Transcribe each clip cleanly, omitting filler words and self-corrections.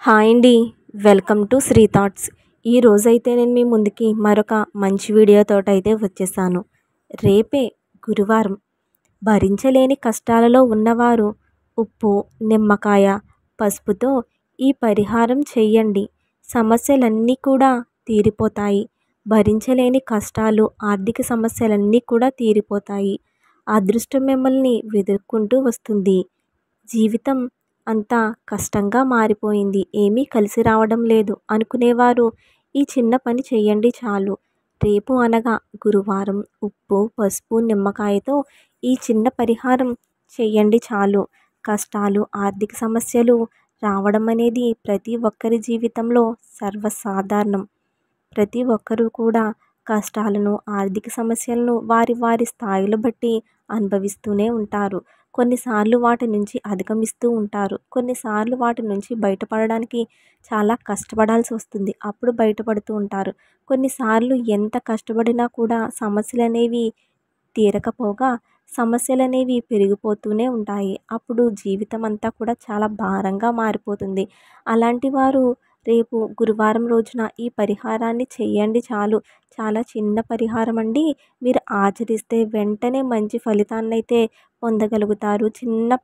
Hi అండి. Welcome to Sri thoughts. ఈరోజైతే నేను మీ ముందుకి మరొక మంచి వీడియోతోటైతే వచ్చేసాను. రేపే గురువారం. భరించలేని కష్టాలలో ఉన్నవారు ఉప్పు, నిమ్మకాయ, పసుపుతో ఈ పరిహారం చెయ్యండి. సమస్యలన్నీ కూడా తీరిపోతాయి. భరించలేని కష్టాలు, ఆర్థిక సమస్యలన్నీ కూడా తీరిపోతాయి. అదృష్టం మిమ్మల్ని వెతుక్కుంటూ వస్తుంది. జీవితం అంతా కష్టంగా మారిపోయింది, ఏమీ కలిసి రావడం లేదు అనుకునేవారు ఈ చిన్న పని చేయండి చాలు. రేపు అనగా గురువారం ఉప్పు, పసుపు, నిమ్మకాయతో ఈ చిన్న పరిహారం చేయండి చాలు. కష్టాలు, ఆర్థిక సమస్యలు రావడం అనేది ప్రతి ఒక్కరి జీవితంలో సర్వసాధారణం. ప్రతి ఒక్కరూ కూడా కష్టాలను, ఆర్థిక సమస్యలను వారి వారి స్థాయిలు బట్టి అనుభవిస్తూనే ఉంటారు. కొన్నిసార్లు వాటి నుంచి అధిగమిస్తూ ఉంటారు. కొన్నిసార్లు వాటి నుంచి బయటపడడానికి చాలా కష్టపడాల్సి వస్తుంది. అప్పుడు బయటపడుతూ ఉంటారు. కొన్నిసార్లు ఎంత కష్టపడినా కూడా సమస్యలు అనేవి తీరకపోగా సమస్యలనేవి పెరిగిపోతూనే ఉంటాయి. అప్పుడు జీవితం అంతా కూడా చాలా భారంగా మారిపోతుంది. అలాంటి వారు రేపు గురువారం రోజున ఈ పరిహారాన్ని చేయండి చాలు. చాలా చిన్న పరిహారం అండి. మీరు ఆచరిస్తే వెంటనే మంచి ఫలితాన్నైతే పొందగలుగుతారు. చిన్న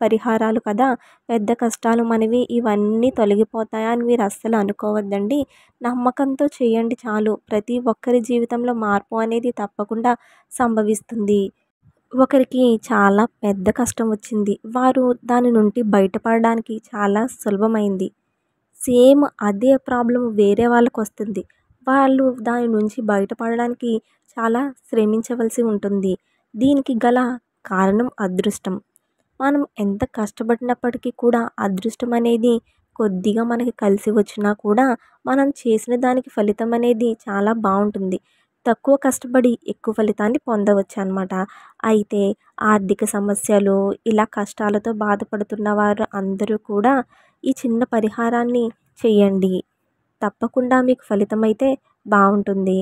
పరిహారాలు కదా, పెద్ద కష్టాలు మనవి, ఇవన్నీ తొలగిపోతాయా అని మీరు అస్సలు అనుకోవద్దండి. నమ్మకంతో చేయండి చాలు. ప్రతి ఒక్కరి జీవితంలో మార్పు అనేది తప్పకుండా సంభవిస్తుంది. ఒకరికి చాలా పెద్ద కష్టం వచ్చింది. వారు దాని నుండి బయటపడడానికి చాలా సులభమైంది. సేమ్ అదే ప్రాబ్లం వేరే వాళ్ళకి వస్తుంది. వాళ్ళు దాని నుంచి బయటపడడానికి చాలా శ్రమించవలసి ఉంటుంది. దీనికి గల కారణం అదృష్టం. మనం ఎంత కష్టపడినప్పటికీ కూడా అదృష్టం అనేది కొద్దిగా మనకి కలిసి వచ్చినా కూడా మనం చేసిన దానికి ఫలితం అనేది చాలా బాగుంటుంది. తక్కువ కష్టపడి ఎక్కువ ఫలితాన్ని పొందవచ్చు అన్నమాట. అయితే ఆర్థిక సమస్యలు, ఇలా కష్టాలతో బాధపడుతున్న వారు అందరూ కూడా ఈ చిన్న పరిహారాన్ని చేయండి. తప్పకుండా మీకు ఫలితం అయితే బాగుంటుంది.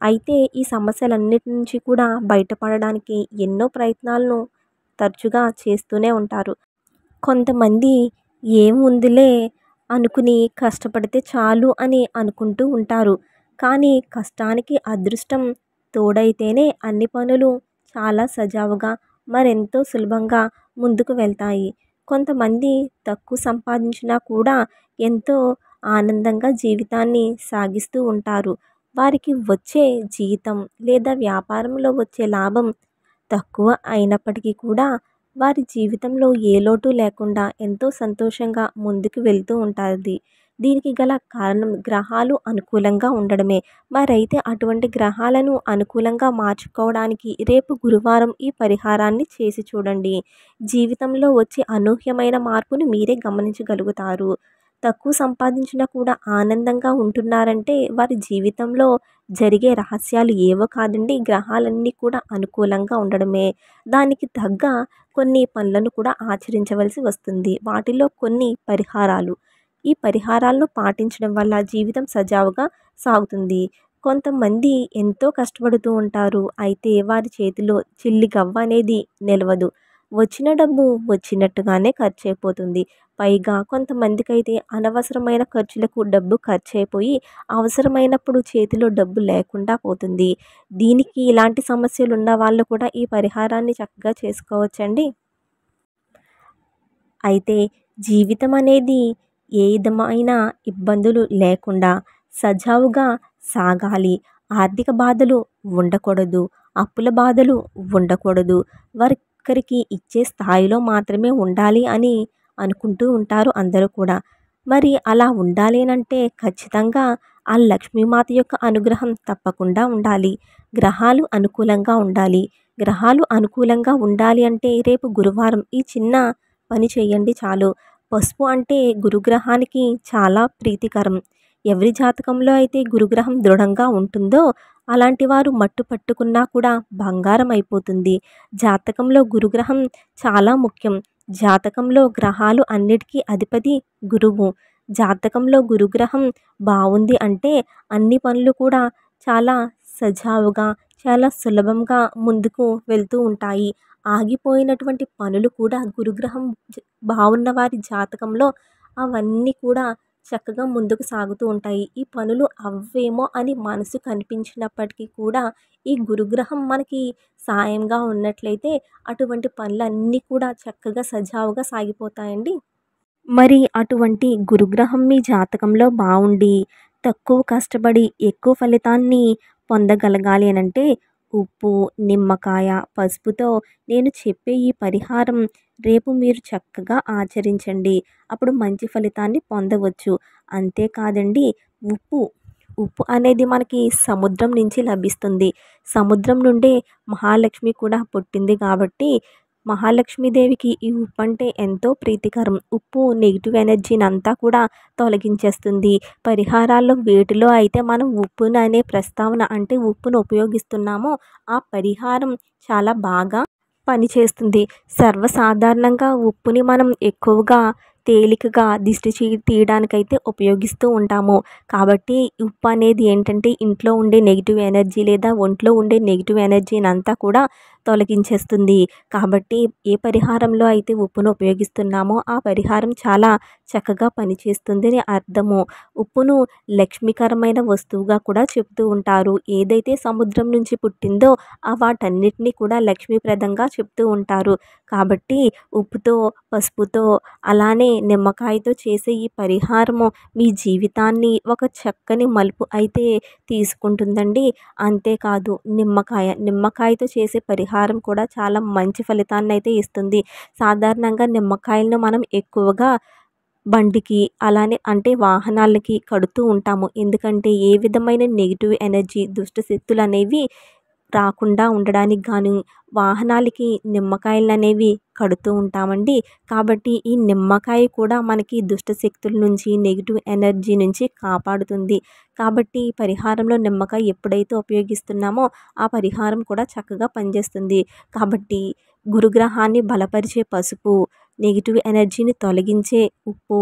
అయితే ఈ సమస్యలన్నిటి నుంచి కూడా బయటపడడానికి ఎన్నో ప్రయత్నాలను తరచుగా చేస్తూనే ఉంటారు. కొంతమంది ఏముందిలే అనుకుని కష్టపడితే చాలు అని అనుకుంటూ ఉంటారు. కానీ కష్టానికి అదృష్టం తోడైతేనే అన్ని పనులు చాలా సజావుగా, మరెంతో సులభంగా ముందుకు వెళ్తాయి. కొంతమంది తక్కువ సంపాదించినా కూడా ఎంతో ఆనందంగా జీవితాన్ని సాగిస్తూ ఉంటారు. వారికి వచ్చే జీతం లేదా వ్యాపారంలో వచ్చే లాభం తక్కువ అయినప్పటికీ కూడా వారి జీవితంలో ఏ లోటు లేకుండా ఎంతో సంతోషంగా ముందుకు వెళ్తూ ఉంటుంది. దీనికి గల కారణం గ్రహాలు అనుకూలంగా ఉండడమే. మరైతే అటువంటి గ్రహాలను అనుకూలంగా మార్చుకోవడానికి రేపు గురువారం ఈ పరిహారాన్ని చేసి చూడండి. జీవితంలో వచ్చే అనూహ్యమైన మార్పును మీరే గమనించగలుగుతారు. తక్కువ సంపాదించినా కూడా ఆనందంగా ఉంటున్నారంటే వారి జీవితంలో జరిగే రహస్యాలు ఏవో కాదండి, గ్రహాలన్నీ కూడా అనుకూలంగా ఉండడమే. దానికి తగ్గ కొన్ని పనులను కూడా ఆచరించవలసి వస్తుంది. వాటిలో కొన్ని పరిహారాలు. ఈ పరిహారాలను పాటించడం వల్ల జీవితం సజావుగా సాగుతుంది. కొంతమంది ఎంతో కష్టపడుతూ ఉంటారు. అయితే వారి చేతిలో చిల్లి గవ్వ అనేది నిలవదు. వచ్చిన డబ్బు వచ్చినట్టుగానే ఖర్చు అయిపోతుంది. పైగా కొంతమందికైతే అనవసరమైన ఖర్చులకు డబ్బు ఖర్చు అయిపోయి అవసరమైనప్పుడు చేతిలో డబ్బు లేకుండా పోతుంది. దీనికి ఇలాంటి సమస్యలు ఉన్న వాళ్ళు కూడా ఈ పరిహారాన్ని చక్కగా చేసుకోవచ్చండి. అయితే జీవితం అనేది ఏ విధమైన ఇబ్బందులు లేకుండా సజావుగా సాగాలి. ఆర్థిక బాధలు ఉండకూడదు. అప్పుల బాధలు ఉండకూడదు. వారిక్కరికి ఇచ్చే స్థాయిలో మాత్రమే ఉండాలి అని అనుకుంటూ ఉంటారు అందరూ కూడా. మరి అలా ఉండాలి అంటే ఖచ్చితంగా ఆ లక్ష్మీమాత యొక్క అనుగ్రహం తప్పకుండా ఉండాలి. గ్రహాలు అనుకూలంగా ఉండాలి. గ్రహాలు అనుకూలంగా ఉండాలి అంటే రేపు గురువారం ఈ చిన్న పని చేయండి చాలు. పసుపు అంటే గురుగ్రహానికి చాలా ప్రీతికరం. ఎవరి జాతకంలో అయితే గురుగ్రహం దృఢంగా ఉంటుందో అలాంటి వారు మట్టు పట్టుకున్నా కూడా బంగారం అయిపోతుంది. జాతకంలో గురుగ్రహం చాలా ముఖ్యం. జాతకంలో గ్రహాలు అన్నిటికీ అధిపతి గురువు. జాతకంలో గురుగ్రహం బాగుంది అంటే అన్ని పనులు కూడా చాలా సజావుగా, చాలా సులభంగా ముందుకు వెళ్తూ ఉంటాయి. ఆగిపోయినటువంటి పనులు కూడా గురుగ్రహం బాగున్న వారి జాతకంలో అవన్నీ కూడా చక్కగా ముందుకు సాగుతూ ఉంటాయి. ఈ పనులు అవ్వేమో అని మనసు కనిపించినప్పటికీ కూడా ఈ గురుగ్రహం మనకి సాయంగా ఉన్నట్లయితే అటువంటి పనులన్నీ కూడా చక్కగా సజావుగా సాగిపోతాయండి. మరి అటువంటి గురుగ్రహం మీ జాతకంలో బావుండి, తక్కువ కష్టపడి ఎక్కువ ఫలితాన్ని పొందగలగాలి అనంటే ఉప్పు, నిమ్మకాయ, పసుపుతో నేను చెప్పే ఈ పరిహారం రేపు మీరు చక్కగా ఆచరించండి. అప్పుడు మంచి ఫలితాన్ని పొందవచ్చు. అంతేకాదండి, ఉప్పు, ఉప్పు అనేది మనకి సముద్రం నుంచి లభిస్తుంది. సముద్రం నుండే మహాలక్ష్మి కూడా పుట్టింది కాబట్టి మహాలక్ష్మీదేవికి ఈ ఉప్పు అంటే ఎంతో ప్రీతికరం. ఉప్పు నెగిటివ్ ఎనర్జీనంతా కూడా తొలగించేస్తుంది. పరిహారాల్లో వేటిలో అయితే మనం ఉప్పును అనే ప్రస్తావన అంటే ఉప్పును ఉపయోగిస్తున్నామో ఆ పరిహారం చాలా బాగా పనిచేస్తుంది. సర్వసాధారణంగా ఉప్పుని మనం ఎక్కువగా తేలికగా దిష్టి తీయడానికైతే ఉపయోగిస్తూ ఉంటాము. కాబట్టి ఉప్పు అనేది ఏంటంటే ఇంట్లో ఉండే నెగిటివ్ ఎనర్జీ లేదా ఒంట్లో ఉండే నెగిటివ్ ఎనర్జీనంతా కూడా తొలగించేస్తుంది. కాబట్టి ఏ పరిహారంలో అయితే ఉప్పును ఉపయోగిస్తున్నామో ఆ పరిహారం చాలా చక్కగా పనిచేస్తుంది అని అర్థము. ఉప్పును లక్ష్మీకరమైన వస్తువుగా కూడా చెప్తూ ఉంటారు. ఏదైతే సముద్రం నుంచి పుట్టిందో వాటన్నిటిని కూడా లక్ష్మీప్రదంగా చెప్తూ ఉంటారు. కాబట్టి ఉప్పుతో, పసుపుతో అలానే నిమ్మకాయతో చేసే ఈ పరిహారము మీ జీవితాన్ని ఒక చక్కని మలుపు అయితే తీసుకుంటుందండి. అంతేకాదు నిమ్మకాయతో చేసే పరిహారం కూడా చాలా మంచి ఫలితాన్నయితే ఇస్తుంది. సాధారణంగా నిమ్మకాయలను మనం ఎక్కువగా బండికి అలానే అంటే వాహనాలకి కడుతూ ఉంటాము. ఎందుకంటే ఏ విధమైన నెగిటివ్ ఎనర్జీ, దుష్ట శక్తులనేవి రాకుండా ఉండడానికి గాను వాహనాలకి నిమ్మకాయలనేవి కడుతూ ఉంటామండి. కాబట్టి ఈ నిమ్మకాయ కూడా మనకి దుష్ట శక్తుల నుంచి, నెగిటివ్ ఎనర్జీ నుంచి కాపాడుతుంది. కాబట్టి ఈ పరిహారంలో నిమ్మకాయ ఎప్పుడైతే ఉపయోగిస్తున్నామో ఆ పరిహారం కూడా చక్కగా పనిచేస్తుంది. కాబట్టి గురుగ్రహాన్ని బలపరిచే పసుపు, నెగిటివ్ ఎనర్జీని తొలగించే ఉప్పు,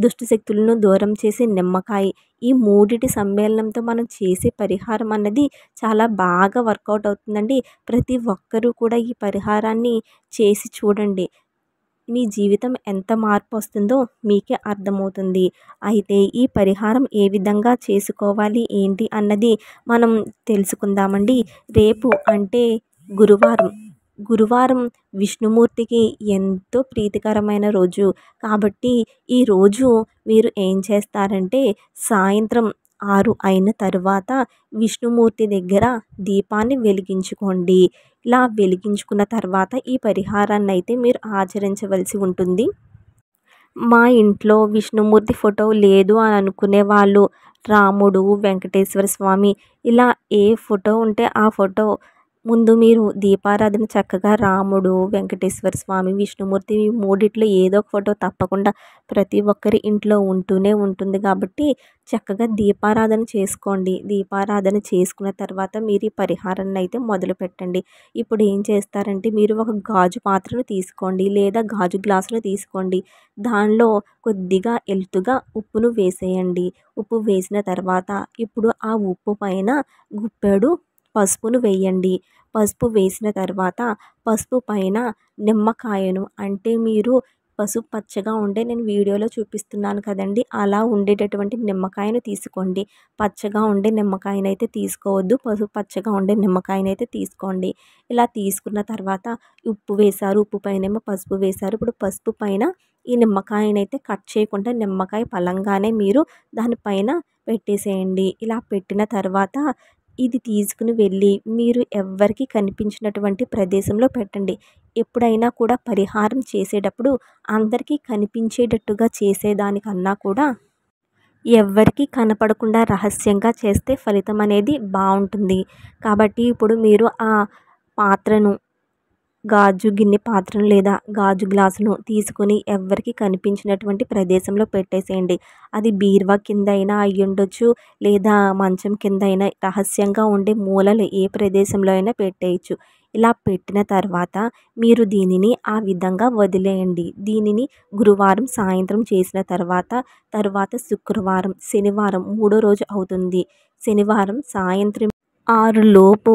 దుష్ట శక్తులను దూరం చేసే నిమ్మకాయ, ఈ మూడిటి సమ్మేళనంతో మనం చేసే పరిహారం అన్నది చాలా బాగా వర్కౌట్ అవుతుందండి. ప్రతి ఒక్కరూ కూడా ఈ పరిహారాన్ని చేసి చూడండి. మీ జీవితం ఎంత మార్పు వస్తుందో మీకే అర్థమవుతుంది. అయితే ఈ పరిహారం ఏ విధంగా చేసుకోవాలి ఏంటి అన్నది మనం తెలుసుకుందామండి. రేపు అంటే గురువారం విష్ణుమూర్తికి ఎంతో ప్రీతికరమైన రోజు. కాబట్టి ఈ రోజు మీరు ఏం చేస్తారంటే సాయంత్రం 6 అయిన తర్వాత విష్ణుమూర్తి దగ్గర దీపాన్ని వెలిగించుకోండి. ఇలా వెలిగించుకున్న తర్వాత ఈ పరిహారాన్ని అయితే మీరు ఆచరించవలసి ఉంటుంది. మా ఇంట్లో విష్ణుమూర్తి ఫోటో లేదు అని అనుకునే వాళ్ళు రాముడు, వెంకటేశ్వర స్వామి ఇలా ఏ ఫోటో ఉంటే ఆ ఫోటో ముందు మీరు దీపారాధన చక్కగా రాముడు, వెంకటేశ్వర స్వామి, విష్ణుమూర్తి ఈ మూడిట్లో ఏదో ఒక ఫోటో తప్పకుండా ప్రతి ఒక్కరి ఇంట్లో ఉంటూనే ఉంటుంది. కాబట్టి చక్కగా దీపారాధన చేసుకోండి. దీపారాధన చేసుకున్న తర్వాత మీరు ఈ పరిహారాన్ని అయితే మొదలుపెట్టండి. ఇప్పుడు ఏం చేస్తారంటే మీరు ఒక గాజు పాత్రను తీసుకోండి లేదా గాజు గ్లాసును తీసుకోండి. దానిలో కొద్దిగా ఎత్తుగా ఉప్పును వేసేయండి. ఉప్పు వేసిన తర్వాత ఇప్పుడు ఆ ఉప్పు పైన గుప్పెడు పసుపును వేయండి. పసుపు వేసిన తర్వాత పసుపు పైన నిమ్మకాయను అంటే మీరు పసుపు పచ్చగా ఉండే నేను వీడియోలో చూపిస్తున్నాను కదండి, అలా ఉండేటటువంటి నిమ్మకాయను తీసుకోండి. పచ్చగా ఉండే నిమ్మకాయనైతే తీసుకోవద్దు, పసుపు పచ్చగా ఉండే నిమ్మకాయనైతే తీసుకోండి. ఇలా తీసుకున్న తర్వాత ఉప్పు వేశారు, ఉప్పు పైనేమో పసుపు వేశారు. ఇప్పుడు పసుపు పైన ఈ నిమ్మకాయనైతే కట్ చేయకుండా నిమ్మకాయ పలంగానే మీరు దానిపైన పెట్టేసేయండి. ఇలా పెట్టిన తర్వాత ఇది తీసుకుని వెళ్ళి మీరు ఎవ్వరికీ కనిపించినటువంటి ప్రదేశంలో పెట్టండి. ఎప్పుడైనా కూడా పరిహారం చేసేటప్పుడు అందరికీ కనిపించేటట్టుగా చేసేదానికన్నా కూడా ఎవ్వరికీ కనపడకుండా రహస్యంగా చేస్తే ఫలితం అనేది బాగుంటుంది. కాబట్టి ఇప్పుడు మీరు ఆ పాత్రను గాజు గిన్నె పాత్రను లేదా గాజు గ్లాసును తీసుకుని ఎవ్వరికీ కనిపించినటువంటి ప్రదేశంలో పెట్టేసేయండి. అది బీరువా కింద అయినా అయ్యుండొచ్చు లేదా మంచం కింద అయినా రహస్యంగా ఉండే మూలలు ఏ ప్రదేశంలో అయినా పెట్టేయచ్చు. ఇలా పెట్టిన తర్వాత మీరు దీనిని ఆ విధంగా వదిలేయండి. దీనిని గురువారం సాయంత్రం చేసిన తర్వాత శుక్రవారం, శనివారం మూడో రోజు అవుతుంది. శనివారం సాయంత్రం 6 లోపు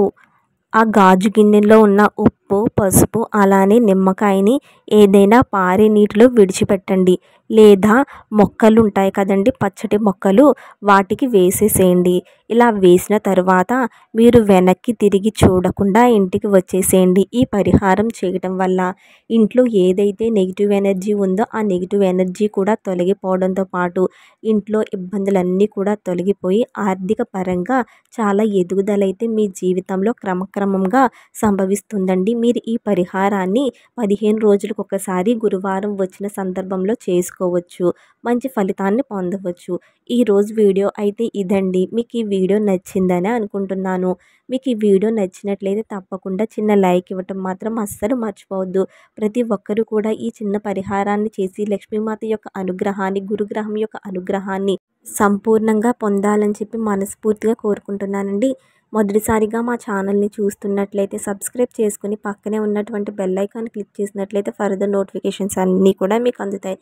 ఆ గాజు గిన్నెలో ఉన్న ఉప్పు, ఉప్పు, పసుపు అలానే నిమ్మకాయని ఏదైనా పారే నీటిలో విడిచిపెట్టండి. లేదా మొక్కలు ఉంటాయి కదండి, పచ్చటి మొక్కలు, వాటికి వేసేసేయండి. ఇలా వేసిన తర్వాత మీరు వెనక్కి తిరిగి చూడకుండా ఇంటికి వచ్చేసేయండి. ఈ పరిహారం చేయటం వల్ల ఇంట్లో ఏదైతే నెగిటివ్ ఎనర్జీ ఉందో ఆ నెగిటివ్ ఎనర్జీ కూడా తొలగిపోవడంతో పాటు ఇంట్లో ఇబ్బందులన్నీ కూడా తొలగిపోయి ఆర్థిక పరంగా చాలా ఎదుగుదలైతే మీ జీవితంలో క్రమక్రమంగా సంభవిస్తుందండి. మీరు ఈ పరిహారాన్ని 15 రోజులకు ఒకసారి గురువారం వచ్చిన సందర్భంలో చేసుకోవచ్చు. మంచి ఫలితాన్ని పొందవచ్చు. ఈరోజు వీడియో అయితే ఇదండి. మీకు ఈ వీడియో నచ్చిందని అనుకుంటున్నాను. మీకు ఈ వీడియో నచ్చినట్లయితే తప్పకుండా చిన్న లైక్ ఇవ్వటం మాత్రం అస్సలు మర్చిపోవద్దు. ప్రతి ఒక్కరూ కూడా ఈ చిన్న పరిహారాన్ని చేసి లక్ష్మీమాత యొక్క అనుగ్రహాన్ని, గురుగ్రహం యొక్క అనుగ్రహాన్ని సంపూర్ణంగా పొందాలని చెప్పి మనస్ఫూర్తిగా కోరుకుంటున్నానండి. మొదటిసారిగా మా ఛానల్ని చూస్తున్నట్లయితే సబ్స్క్రైబ్ చేసుకుని పక్కనే ఉన్నటువంటి బెల్ ఐకాన్ క్లిక్ చేసినట్లయితే ఫర్దర్ నోటిఫికేషన్స్ అన్నీ కూడా మీకు అందుతాయి.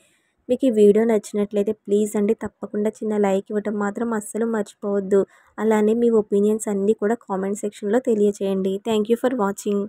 మీకు ఈ వీడియో నచ్చినట్లయితే ప్లీజ్ అండి తప్పకుండా చిన్న లైక్ ఇవ్వటం మాత్రం అస్సలు మర్చిపోవద్దు. అలానే మీ ఒపీనియన్స్ అన్నీ కూడా కామెంట్ సెక్షన్లో తెలియచేయండి. Thank you for watching.